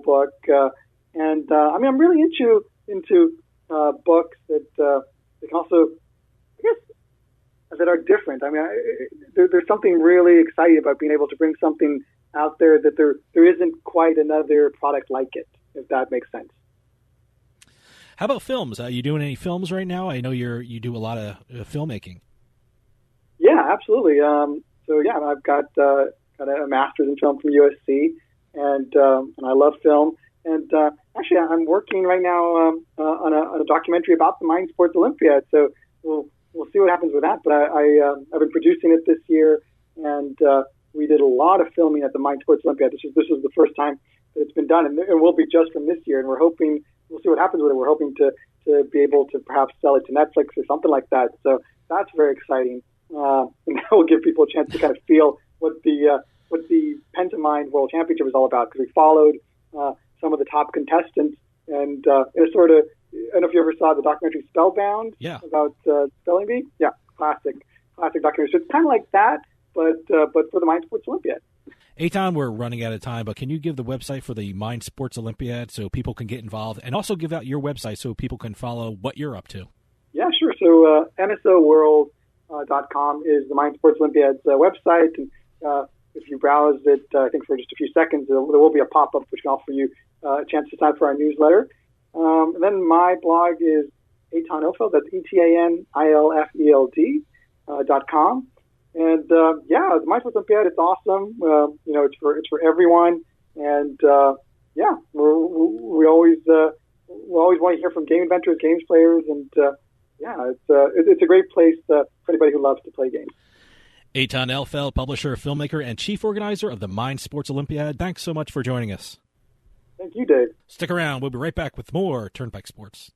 book. I'm really into books that can also, I guess, that are different. There's something really exciting about being able to bring something out there that there isn't quite another product like it, if that makes sense. How about films? Are you doing any films right now? I know you do a lot of filmmaking. Yeah, absolutely. I've got a master's in film from USC, and I love film. And actually, I'm working right now on a documentary about the Mind Sports Olympiad. So we'll see what happens with that. But I've been producing it this year, and we did a lot of filming at the Mind Sports Olympiad. This is the first time that it's been done, and it will be just from this year. And we'll see what happens with it. We're hoping to be able to perhaps sell it to Netflix or something like that. So that's very exciting, and that will give people a chance to kind of feel what the Pentamind World Championship is all about, because we followed some of the top contestants, and it's sort of, I don't know if you ever saw the documentary Spellbound about spelling bee. Yeah, classic documentary. So it's kind of like that, but for the Mind Sports Olympiad. Etan, we're running out of time, but can you give the website for the Mind Sports Olympiad so people can get involved, and also give out your website so people can follow what you're up to? Yeah, sure. So msoworld.com is the Mind Sports Olympiad's website, and if you browse it, I think for just a few seconds, there will be a pop-up which can offer you a chance to sign up for our newsletter. And then my blog is Etan Ilfeld, that's ETANILFELD.com. And the Mind Sports Olympiad, it's awesome. It's for everyone, and we always want to hear from game inventors, games players, and it's a great place for anybody who loves to play games. Etan Ilfeld, publisher, filmmaker, and chief organizer of the Mind Sports Olympiad. Thanks so much for joining us. Thank you, Dave. Stick around. We'll be right back with more Turnpike Sports.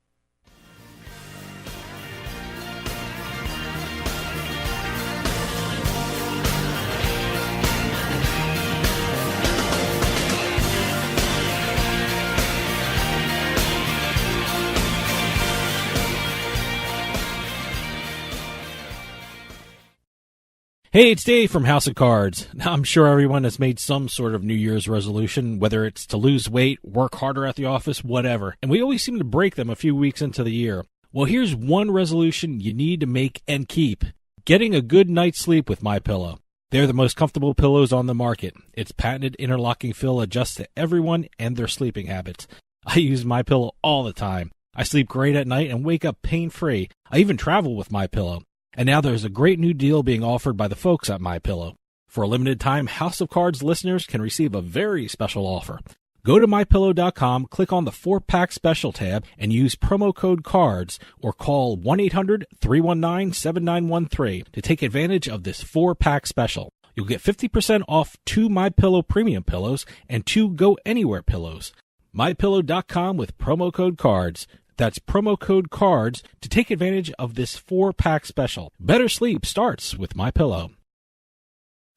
Hey, it's Dave from House of Cards. Now, I'm sure everyone has made some sort of New Year's resolution, whether it's to lose weight, work harder at the office, whatever. And we always seem to break them a few weeks into the year. Well, here's one resolution you need to make and keep. Getting a good night's sleep with MyPillow. They're the most comfortable pillows on the market. Its patented interlocking fill adjusts to everyone and their sleeping habits. I use MyPillow all the time. I sleep great at night and wake up pain-free. I even travel with MyPillow. And now there's a great new deal being offered by the folks at MyPillow. For a limited time, House of Cards listeners can receive a very special offer. Go to MyPillow.com, click on the 4-pack special tab, and use promo code CARDS or call 1-800-319-7913 to take advantage of this 4-pack special. You'll get 50% off 2 MyPillow premium pillows and 2 Go Anywhere pillows. MyPillow.com with promo code CARDS. That's promo code CARDS to take advantage of this 4-pack special. Better sleep starts with MyPillow.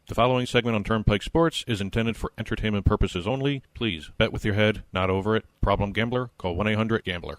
The following segment on Turnpike Sports is intended for entertainment purposes only. Please bet with your head, not over it. Problem gambler? Call 1-800-GAMBLER.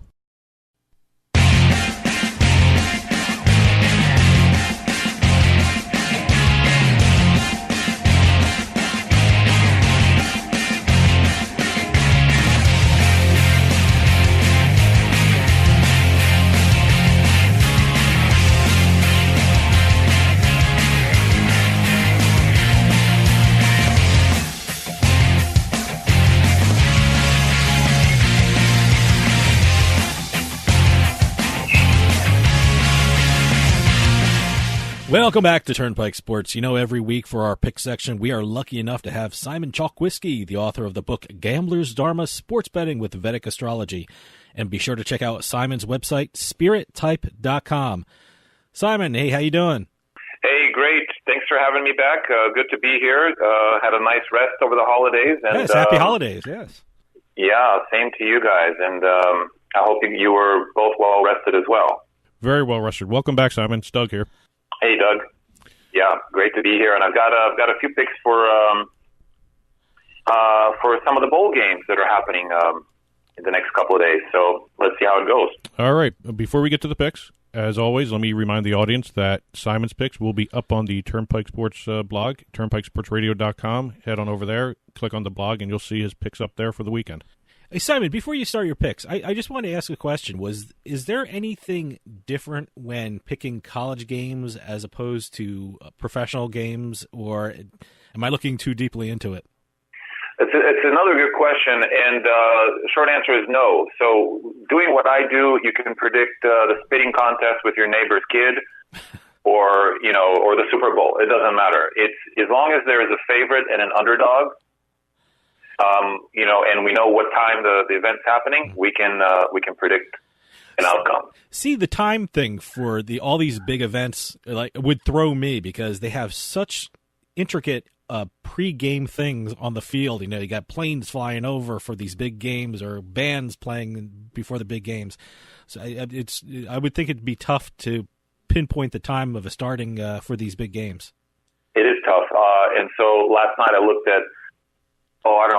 Welcome back to Turnpike Sports. You know, every week for our pick section, we are lucky enough to have Simon Chokoisky, the author of the book Gambler's Dharma, Sports Betting with Vedic Astrology. And be sure to check out Simon's website, spirittype.com. Simon, hey, how you doing? Hey, great. Thanks for having me back. Good to be here. Had a nice rest over the holidays. And, yes, happy holidays, yes. Yeah, same to you guys. And I hope you were both well rested as well. Very well rested. Welcome back, Simon. It's Doug here. Hey, Doug. Yeah, great to be here. And I've got a few picks for some of the bowl games that are happening in the next couple of days. So let's see how it goes. All right. Before we get to the picks, as always, let me remind the audience that Simon's picks will be up on the Turnpike Sports blog, turnpikesportsradio.com. Head on over there, click on the blog, and you'll see his picks up there for the weekend. Hey, Simon, before you start your picks, I just want to ask a question. Is there anything different when picking college games as opposed to professional games, or am I looking too deeply into it? It's another good question, and the short answer is no. So doing what I do, you can predict the spitting contest with your neighbor's kid or the Super Bowl. It doesn't matter. It's as long as there is a favorite and an underdog, and we know what time the event's happening, we can predict an outcome. See, the time thing for all these big events would throw me because they have such intricate pre-game things on the field. You know, you got planes flying over for these big games or bands playing before the big games. So I would think it'd be tough to pinpoint the time of a starting for these big games. It is tough. And so last night I looked at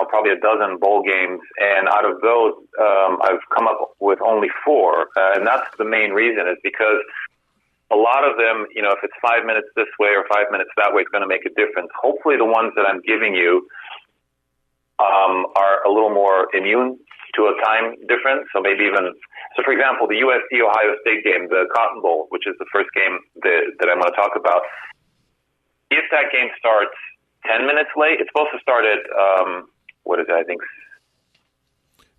probably a dozen bowl games, and out of those, I've come up with only 4, and that's the main reason is because a lot of them, if it's 5 minutes this way or 5 minutes that way, it's going to make a difference. Hopefully the ones that I'm giving you are a little more immune to a time difference, so for example, the USC-Ohio State game, the Cotton Bowl, which is the first game that I'm going to talk about, if that game starts 10 minutes late, it's supposed to start at, I think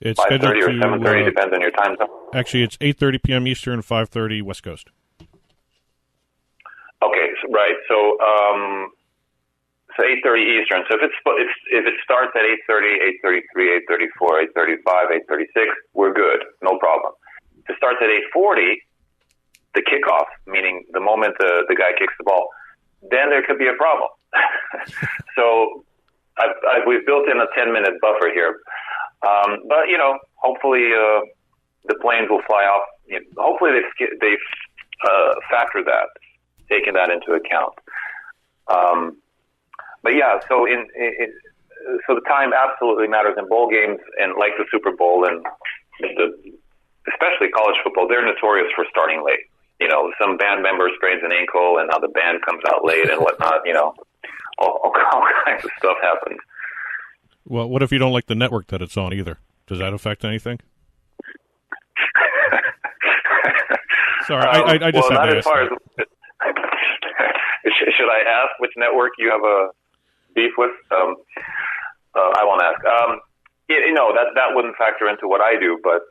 it's 5:30 or 7:30, depends on your time zone. Actually, it's 8:30 p.m. Eastern, 5:30 West Coast. Okay, right. So 8:30 Eastern. So if it starts at 8:30, 8:33, 8:34, 8:35, 8:36, we're good. No problem. If it starts at 8:40, the kickoff, meaning the moment the guy kicks the ball, then there could be a problem. So we've built in a 10-minute buffer here. But, hopefully the planes will fly off. Hopefully they've factored that, taken that into account. But yeah, so so the time absolutely matters in bowl games, and like the Super Bowl and especially college football, they're notorious for starting late. Some band member strains an ankle, and now the band comes out late and whatnot. All kinds of stuff happens. Well, what if you don't like the network that it's on either? Does that affect anything? Sorry, I just had to ask that. Should I ask which network you have a beef with? I won't ask. That wouldn't factor into what I do, but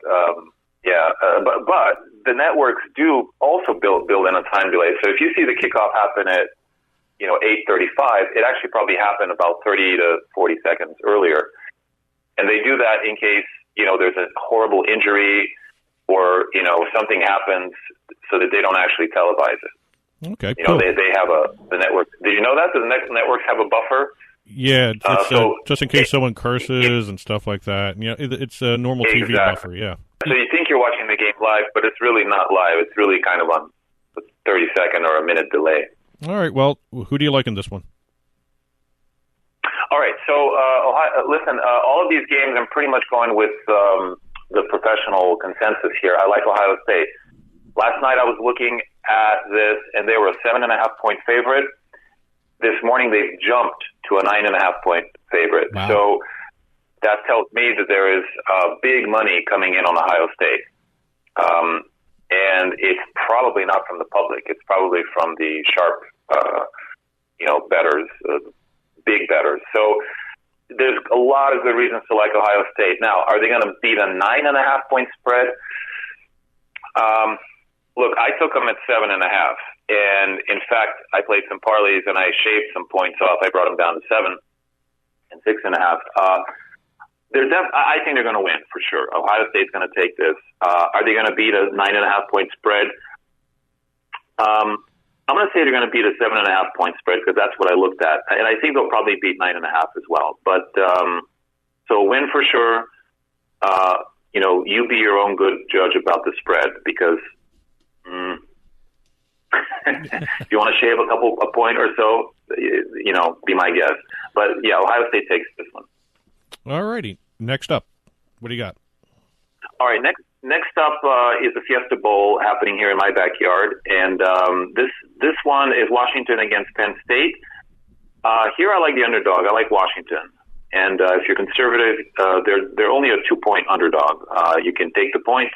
but the networks do also build in a time delay. So if you see the kickoff happen at 8:35, it actually probably happened about 30 to 40 seconds earlier, and they do that in case there's a horrible injury or something happens, so that they don't actually televise it. Okay, cool. They have the network. Did you know that the networks have a buffer? Yeah, just in case someone curses and stuff like that. It's a normal TV buffer. Yeah. So you think you're watching the game live, but it's really not live. It's really kind of on a 30-second or a minute delay. All right. Well, who do you like in this one? All right. So, listen, all of these games, I'm pretty much going with the professional consensus here. I like Ohio State. Last night I was looking at this, and they were a 7.5-point favorite. This morning they've jumped to a 9.5-point favorite. Wow. So that tells me that there is big money coming in on Ohio State. And it's probably not from the public. It's probably from the sharp, bettors, big bettors. So there's a lot of good reasons to like Ohio State. Now, are they going to beat a 9.5-point spread? Look, I took them at 7.5. And in fact, I played some parlays and I shaved some points off. I brought them down to 7 and 6.5. I think they're going to win for sure. Ohio State's going to take this. Are they going to beat a 9.5-point spread? I'm going to say they're going to beat a 7.5-point spread because that's what I looked at, and I think they'll probably beat 9.5 as well. But so win for sure. You be your own good judge about the spread because if you want to shave a point or so, be my guest. But yeah, Ohio State takes this one. All righty. Next up, what do you got? All right. Next up is the Fiesta Bowl happening here in my backyard, and this one is Washington against Penn State. Here, I like the underdog. I like Washington, and if you're conservative, they're only a 2-point underdog. You can take the points.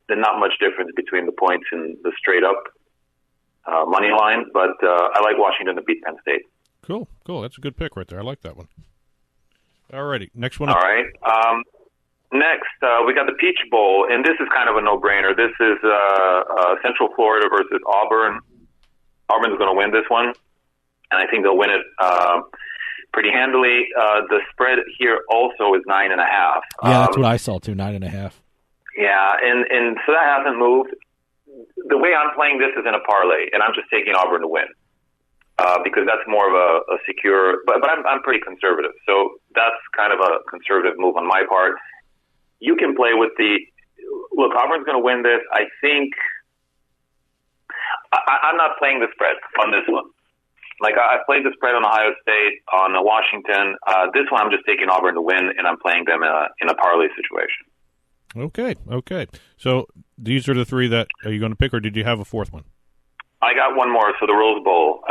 There's not much difference between the points and the straight up money line, but I like Washington to beat Penn State. Cool. That's a good pick right there. I like that one. All righty. Next one. All right. Next, we got the Peach Bowl, and this is kind of a no-brainer. This is Central Florida versus Auburn. Auburn's going to win this one, and I think they'll win it pretty handily. The spread here also is 9.5. Yeah, that's what I saw too, 9.5. Yeah, and so that hasn't moved. The way I'm playing this is in a parlay, and I'm just taking Auburn to win. Because that's more of a secure, but I'm pretty conservative. So that's kind of a conservative move on my part. You can play with look, Auburn's going to win this. I think I'm not playing the spread on this one. Like I played the spread on Ohio State, on Washington. This one I'm just taking Auburn to win, and I'm playing them in a parlay situation. Okay. So these are the three that are you going to pick, or did you have a fourth one? I got one more. So the Rose Bowl.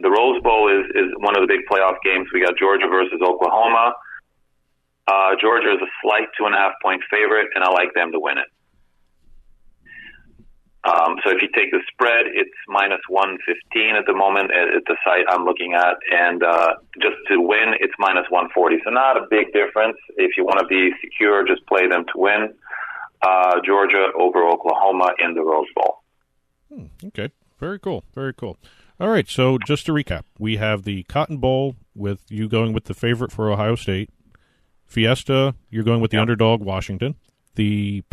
The Rose Bowl is one of the big playoff games. We got Georgia versus Oklahoma. Georgia is a slight 2.5-point favorite, and I like them to win it. So if you take the spread, it's minus 115 at the moment at the site I'm looking at, and just to win, it's minus 140. So not a big difference. If you want to be secure, just play them to win. Georgia over Oklahoma in the Rose Bowl. Okay. Very cool. All right, so just to recap, we have the Cotton Bowl with you going with the favorite for Ohio State. Fiesta, you're going with the underdog, Washington. The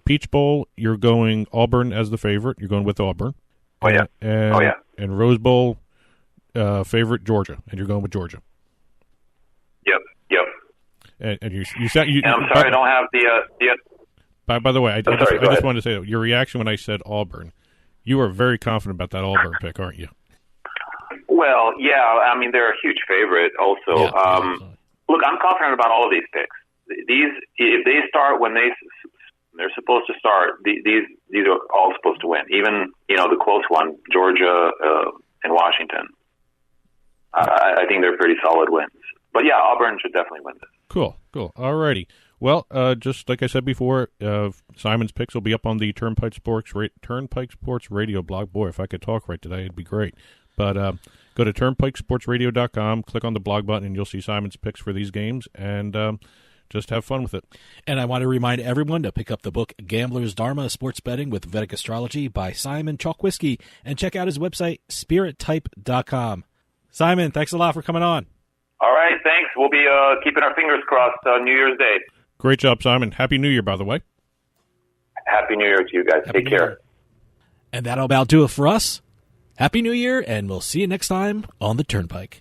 Peach Bowl, you're going Auburn as the favorite. You're going with Auburn. And Rose Bowl, favorite, Georgia, and you're going with Georgia. Yep. And you said you. And I'm sorry, I don't have the. By the way, I just wanted to say your reaction when I said Auburn. You are very confident about that Auburn pick, aren't you? Well, yeah. I mean, they're a huge favorite also. Look, I'm confident about all of these picks. If they start when they're supposed to start, these are all supposed to win. Even, the close one, Georgia and Washington. I think they're pretty solid wins. But, yeah, Auburn should definitely win this. Cool. All righty. Well, just like I said before, Simon's picks will be up on the Turnpike Sports radio blog. Boy, if I could talk right today, it'd be great. But go to turnpikesportsradio.com, click on the blog button, and you'll see Simon's picks for these games, and just have fun with it. And I want to remind everyone to pick up the book Gambler's Dharma, Sports Betting with Vedic Astrology by Simon Chokoisky, and check out his website, spirittype.com. Simon, thanks a lot for coming on. All right, thanks. We'll be keeping our fingers crossed on New Year's Day. Great job, Simon. Happy New Year, by the way. Happy New Year to you guys. Take care. And that'll about do it for us. Happy New Year, and we'll see you next time on the Turnpike.